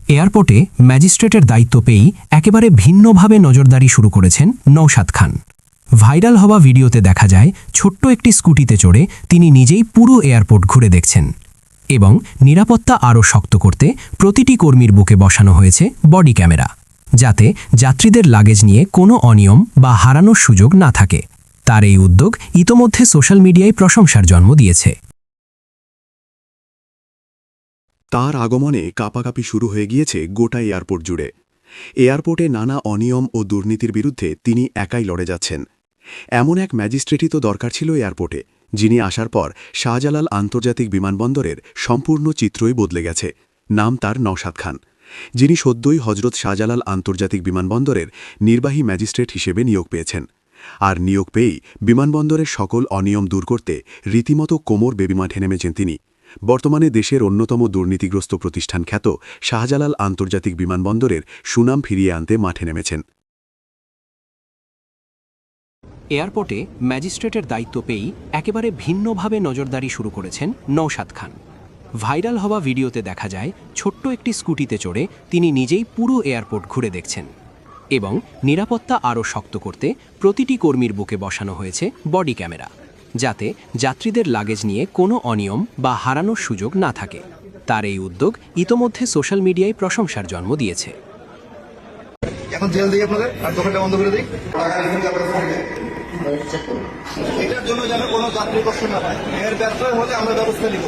এয়ারপোর্টে ম্যাজিস্ট্রেটের দায়িত্ব পেয়েই একেবারে ভিন্নভাবে নজরদারি শুরু করেছেন নওশাদ খান। ভাইরাল হওয়া ভিডিওতে দেখা যায় ছোট্ট একটি স্কুটিতে চড়ে তিনি নিজেই পুরো এয়ারপোর্ট ঘুরে দেখছেন এবং নিরাপত্তা আরও শক্ত করতে প্রতিটি কর্মীর বুকে বসানো হয়েছে বডি ক্যামেরা, যাতে যাত্রীদের লাগেজ নিয়ে কোনো অনিয়ম বা হারানোর সুযোগ না থাকে। তার এই উদ্যোগ ইতোমধ্যে সোশ্যাল মিডিয়ায় প্রশংসার জন্ম দিয়েছে। তার আগমনে কাঁপাকাঁপি শুরু হয়ে গিয়েছে গোটা এয়ারপোর্ট জুড়ে। এয়ারপোর্টে নানা অনিয়ম ও দুর্নীতির বিরুদ্ধে তিনি একাই লড়ে যাচ্ছেন। এমন এক ম্যাজিস্ট্রেটই তো দরকার ছিল এয়ারপোর্টে, যিনি আসার পর শাহজালাল আন্তর্জাতিক বিমানবন্দরের সম্পূর্ণ চিত্রই বদলে গেছে। নাম তার নওশাদ খান, যিনি সদ্যই হজরত শাহজালাল আন্তর্জাতিক বিমানবন্দরের নির্বাহী ম্যাজিস্ট্রেট হিসেবে নিয়োগ পেয়েছেন। আর নিয়োগ পেয়েই বিমানবন্দরের সকল অনিয়ম দূর করতে রীতিমতো কোমর বেবি মাঠে নেমেছেন তিনি। বর্তমানে দেশের অন্যতম দুর্নীতিগ্রস্ত প্রতিষ্ঠান খ্যাত শাহজালাল আন্তর্জাতিক বিমানবন্দরের সুনাম ফিরিয়ে আনতে মাঠে নেমেছেন। এয়ারপোর্টে ম্যাজিস্ট্রেটের দায়িত্ব পেয়েই একেবারে ভিন্নভাবে নজরদারি শুরু করেছেন নওশাদ খান। ভাইরাল হওয়া ভিডিওতে দেখা যায় ছোট্ট একটি স্কুটিতে চড়ে তিনি নিজেই পুরো এয়ারপোর্ট ঘুরে দেখছেন এবং নিরাপত্তা আরও শক্ত করতে প্রতিটি কর্মীর বুকে বসানো হয়েছে বডি ক্যামেরা, যাতে যাত্রীদের লাগেজ নিয়ে কোনো অনিয়ম বা হারানোর সুযোগ না থাকে। তার এই উদ্যোগ ইতোমধ্যে সোশ্যাল মিডিয়ায় প্রশংসার জন্ম দিয়েছে। এখন জেল দিই আপনাদের আর দোকানটা বন্ধ করে দিই। এটার জন্য যেন কোনো যাত্রী কষ্ট না পায়, এর ব্যর্থ হলে আমরা ব্যবস্থা নিব।